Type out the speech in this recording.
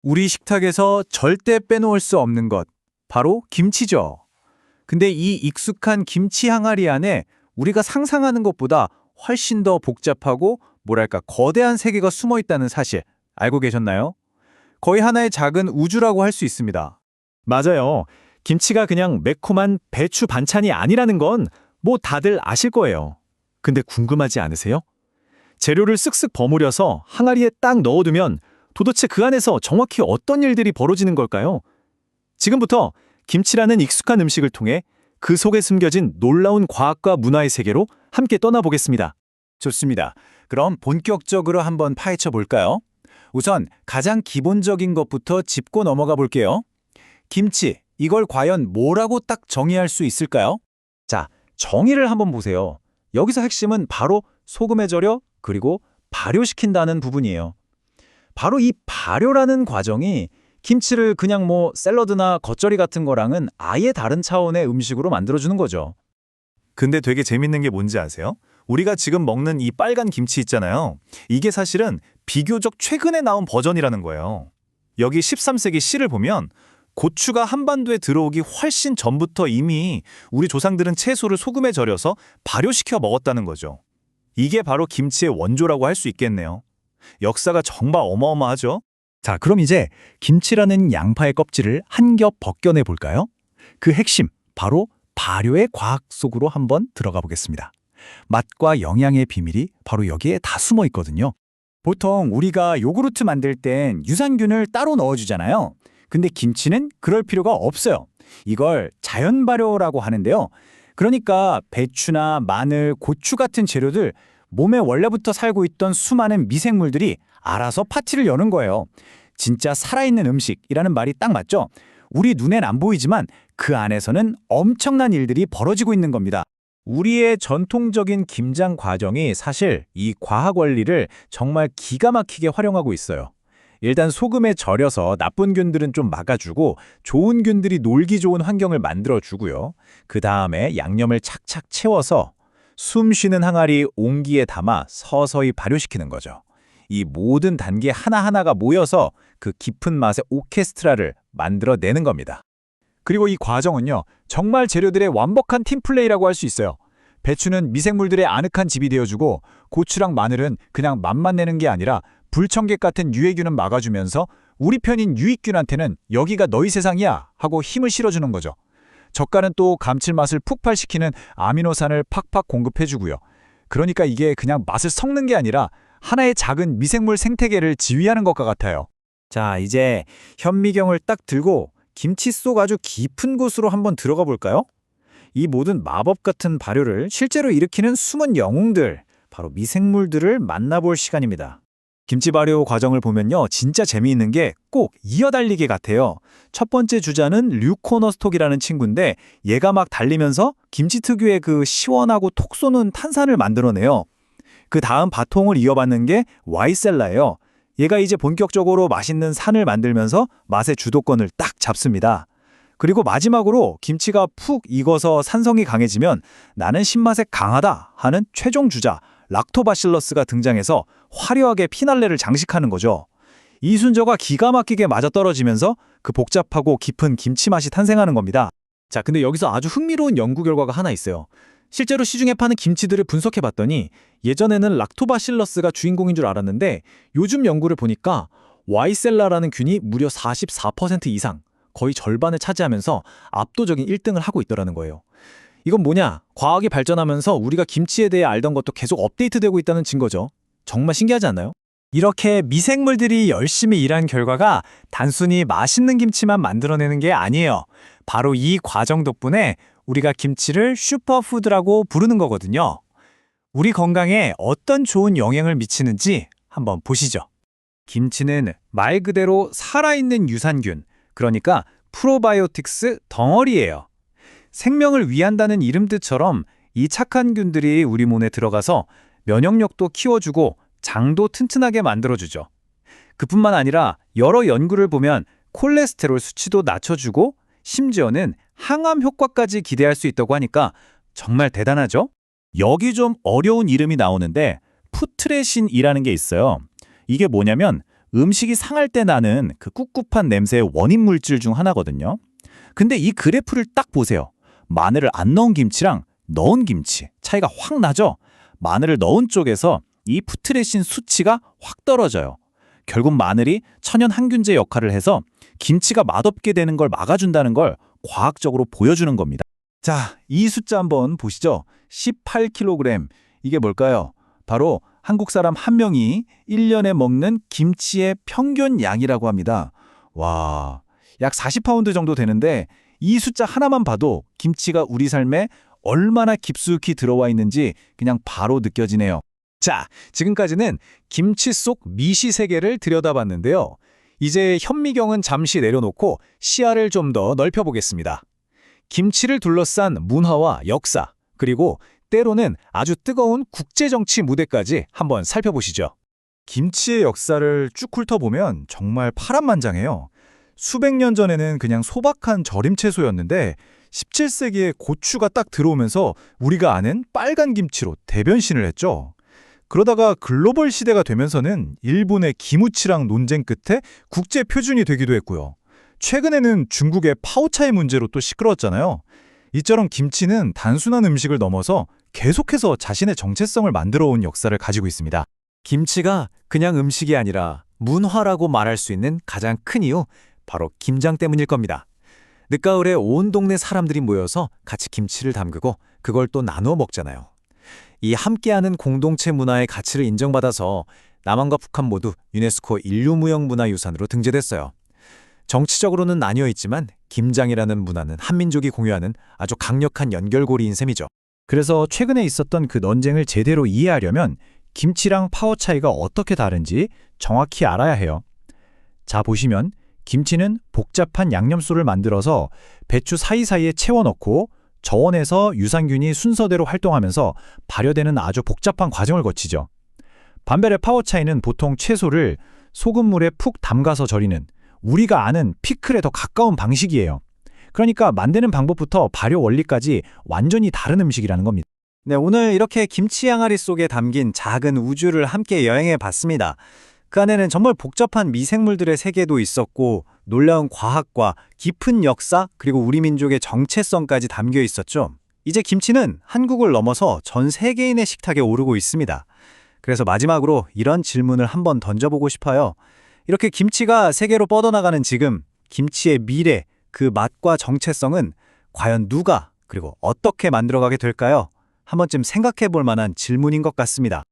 우리 식탁에서 절대 빼놓을 수 없는 것, 바로 김치죠. 근데 이 익숙한 김치 항아리 안에 우리가 상상하는 것보다 훨씬 더 복잡하고 뭐랄까 거대한 세계가 숨어 있다는 사실 알고 계셨나요? 거의 하나의 작은 우주라고 할 수 있습니다. 맞아요. 김치가 그냥 매콤한 배추 반찬이 아니라는 건 뭐 다들 아실 거예요. 근데 궁금하지 않으세요? 재료를 쓱쓱 버무려서 항아리에 딱 넣어두면 도대체 그 안에서 정확히 어떤 일들이 벌어지는 걸까요? 지금부터 김치라는 익숙한 음식을 통해 그 속에 숨겨진 놀라운 과학과 문화의 세계로 함께 떠나보겠습니다. 좋습니다. 그럼 본격적으로 한번 파헤쳐 볼까요? 우선 가장 기본적인 것부터 짚고 넘어가 볼게요. 김치, 이걸 과연 뭐라고 딱 정의할 수 있을까요? 자, 정의를 한번 보세요. 여기서 핵심은 바로 소금에 절여 그리고 발효시킨다는 부분이에요. 바로 이 발효라는 과정이 김치를 그냥 뭐 샐러드나 겉절이 같은 거랑은 아예 다른 차원의 음식으로 만들어주는 거죠. 근데 되게 재밌는 게 뭔지 아세요? 우리가 지금 먹는 이 빨간 김치 있잖아요. 이게 사실은 비교적 최근에 나온 버전이라는 거예요. 여기 13세기 시를 보면 고추가 한반도에 들어오기 훨씬 전부터 이미 우리 조상들은 채소를 소금에 절여서 발효시켜 먹었다는 거죠. 이게 바로 김치의 원조라고 할 수 있겠네요. 역사가 정말 어마어마하죠? 자, 그럼 이제 김치라는 양파의 껍질을 한 겹 벗겨내 볼까요? 그 핵심, 바로 발효의 과학 속으로 한번 들어가 보겠습니다. 맛과 영양의 비밀이 바로 여기에 다 숨어 있거든요. 보통 우리가 요구르트 만들 땐 유산균을 따로 넣어주잖아요. 근데 김치는 그럴 필요가 없어요. 이걸 자연 발효라고 하는데요. 그러니까 배추나 마늘, 고추 같은 재료들, 몸에 원래부터 살고 있던 수많은 미생물들이 알아서 파티를 여는 거예요. 진짜 살아있는 음식이라는 말이 딱 맞죠? 우리 눈엔 안 보이지만 그 안에서는 엄청난 일들이 벌어지고 있는 겁니다. 우리의 전통적인 김장 과정이 사실 이 과학 원리를 정말 기가 막히게 활용하고 있어요. 일단 소금에 절여서 나쁜 균들은 좀 막아주고 좋은 균들이 놀기 좋은 환경을 만들어주고요. 그 다음에 양념을 착착 채워서 숨 쉬는 항아리 온기에 담아 서서히 발효시키는 거죠. 이 모든 단계 하나하나가 모여서 그 깊은 맛의 오케스트라를 만들어내는 겁니다. 그리고 이 과정은요, 정말 재료들의 완벽한 팀플레이라고 할 수 있어요. 배추는 미생물들의 아늑한 집이 되어주고 고추랑 마늘은 그냥 맛만 내는 게 아니라 불청객 같은 유해균은 막아주면서 우리 편인 유익균한테는 여기가 너희 세상이야 하고 힘을 실어주는 거죠. 젓갈은 또 감칠맛을 폭발시키는 아미노산을 팍팍 공급해주고요. 그러니까 이게 그냥 맛을 섞는 게 아니라 하나의 작은 미생물 생태계를 지휘하는 것과 같아요. 자, 이제 현미경을 딱 들고 김치 속 아주 깊은 곳으로 한번 들어가 볼까요? 이 모든 마법 같은 발효를 실제로 일으키는 숨은 영웅들, 바로 미생물들을 만나볼 시간입니다. 김치 발효 과정을 보면요, 진짜 재미있는 게 꼭 이어달리기 같아요. 첫 번째 주자는 류코너스톡이라는 친구인데 얘가 막 달리면서 김치 특유의 그 시원하고 톡 쏘는 탄산을 만들어내요. 그 다음 바통을 이어받는 게 와이셀라예요. 얘가 이제 본격적으로 맛있는 산을 만들면서 맛의 주도권을 딱 잡습니다. 그리고 마지막으로 김치가 푹 익어서 산성이 강해지면 나는 신맛에 강하다 하는 최종 주자 락토바실러스가 등장해서 화려하게 피날레를 장식하는 거죠. 이 순서가 기가 막히게 맞아떨어지면서 그 복잡하고 깊은 김치 맛이 탄생하는 겁니다. 자, 근데 여기서 아주 흥미로운 연구 결과가 하나 있어요. 실제로 시중에 파는 김치들을 분석해봤더니 예전에는 락토바실러스가 주인공인 줄 알았는데 요즘 연구를 보니까 와이셀라라는 균이 무려 44% 이상, 거의 절반을 차지하면서 압도적인 1등을 하고 있더라는 거예요. 이건 뭐냐? 과학이 발전하면서 우리가 김치에 대해 알던 것도 계속 업데이트되고 있다는 증거죠. 정말 신기하지 않나요? 이렇게 미생물들이 열심히 일한 결과가 단순히 맛있는 김치만 만들어내는 게 아니에요. 바로 이 과정 덕분에 우리가 김치를 슈퍼푸드라고 부르는 거거든요. 우리 건강에 어떤 좋은 영향을 미치는지 한번 보시죠. 김치는 말 그대로 살아있는 유산균, 그러니까 프로바이오틱스 덩어리예요. 생명을 위한다는 이름 뜻처럼 이 착한 균들이 우리 몸에 들어가서 면역력도 키워주고 장도 튼튼하게 만들어주죠. 그뿐만 아니라 여러 연구를 보면 콜레스테롤 수치도 낮춰주고 심지어는 항암 효과까지 기대할 수 있다고 하니까 정말 대단하죠? 여기 좀 어려운 이름이 나오는데 푸트레신이라는 게 있어요. 이게 뭐냐면 음식이 상할 때 나는 그 꿉꿉한 냄새의 원인 물질 중 하나거든요. 근데 이 그래프를 딱 보세요. 마늘을 안 넣은 김치랑 넣은 김치 차이가 확 나죠? 마늘을 넣은 쪽에서 이 푸트레신 수치가 확 떨어져요. 결국 마늘이 천연 항균제 역할을 해서 김치가 맛없게 되는 걸 막아준다는 걸 과학적으로 보여주는 겁니다. 자, 이 숫자 한번 보시죠. 18kg. 이게 뭘까요? 바로 한국 사람 한 명이 1년에 먹는 김치의 평균 양이라고 합니다. 와, 약 40파운드 정도 되는데 이 숫자 하나만 봐도 김치가 우리 삶에 얼마나 깊숙이 들어와 있는지 그냥 바로 느껴지네요. 자, 지금까지는 김치 속 미시 세계를 들여다봤는데요. 이제 현미경은 잠시 내려놓고 시야를 좀 더 넓혀보겠습니다. 김치를 둘러싼 문화와 역사, 그리고 때로는 아주 뜨거운 국제정치 무대까지 한번 살펴보시죠. 김치의 역사를 쭉 훑어보면 정말 파란만장해요. 수백 년 전에는 그냥 소박한 절임 채소였는데 17세기에 고추가 딱 들어오면서 우리가 아는 빨간 김치로 대변신을 했죠. 그러다가 글로벌 시대가 되면서는 일본의 기무치랑 논쟁 끝에 국제 표준이 되기도 했고요. 최근에는 중국의 파오차이 문제로 또 시끄러웠잖아요. 이처럼 김치는 단순한 음식을 넘어서 계속해서 자신의 정체성을 만들어온 역사를 가지고 있습니다. 김치가 그냥 음식이 아니라 문화라고 말할 수 있는 가장 큰 이유, 바로 김장 때문일 겁니다. 늦가을에 온 동네 사람들이 모여서 같이 김치를 담그고 그걸 또 나누어 먹잖아요. 이 함께하는 공동체 문화의 가치를 인정받아서 남한과 북한 모두 유네스코 인류무형문화유산으로 등재됐어요. 정치적으로는 나뉘어 있지만 김장이라는 문화는 한민족이 공유하는 아주 강력한 연결고리인 셈이죠. 그래서 최근에 있었던 그 논쟁을 제대로 이해하려면 김치랑 파워 차이가 어떻게 다른지 정확히 알아야 해요. 자, 보시면 김치는 복잡한 양념소를 만들어서 배추 사이사이에 채워넣고 저온에서 유산균이 순서대로 활동하면서 발효되는 아주 복잡한 과정을 거치죠. 반면에 파워 차이는 보통 채소를 소금물에 푹 담가서 절이는 우리가 아는 피클에 더 가까운 방식이에요. 그러니까 만드는 방법부터 발효 원리까지 완전히 다른 음식이라는 겁니다. 네, 오늘 이렇게 김치 항아리 속에 담긴 작은 우주를 함께 여행해 봤습니다. 그 안에는 정말 복잡한 미생물들의 세계도 있었고 놀라운 과학과 깊은 역사 그리고 우리 민족의 정체성까지 담겨 있었죠. 이제 김치는 한국을 넘어서 전 세계인의 식탁에 오르고 있습니다. 그래서 마지막으로 이런 질문을 한번 던져보고 싶어요. 이렇게 김치가 세계로 뻗어나가는 지금 김치의 미래, 그 맛과 정체성은 과연 누가 그리고 어떻게 만들어가게 될까요? 한 번쯤 생각해 볼 만한 질문인 것 같습니다.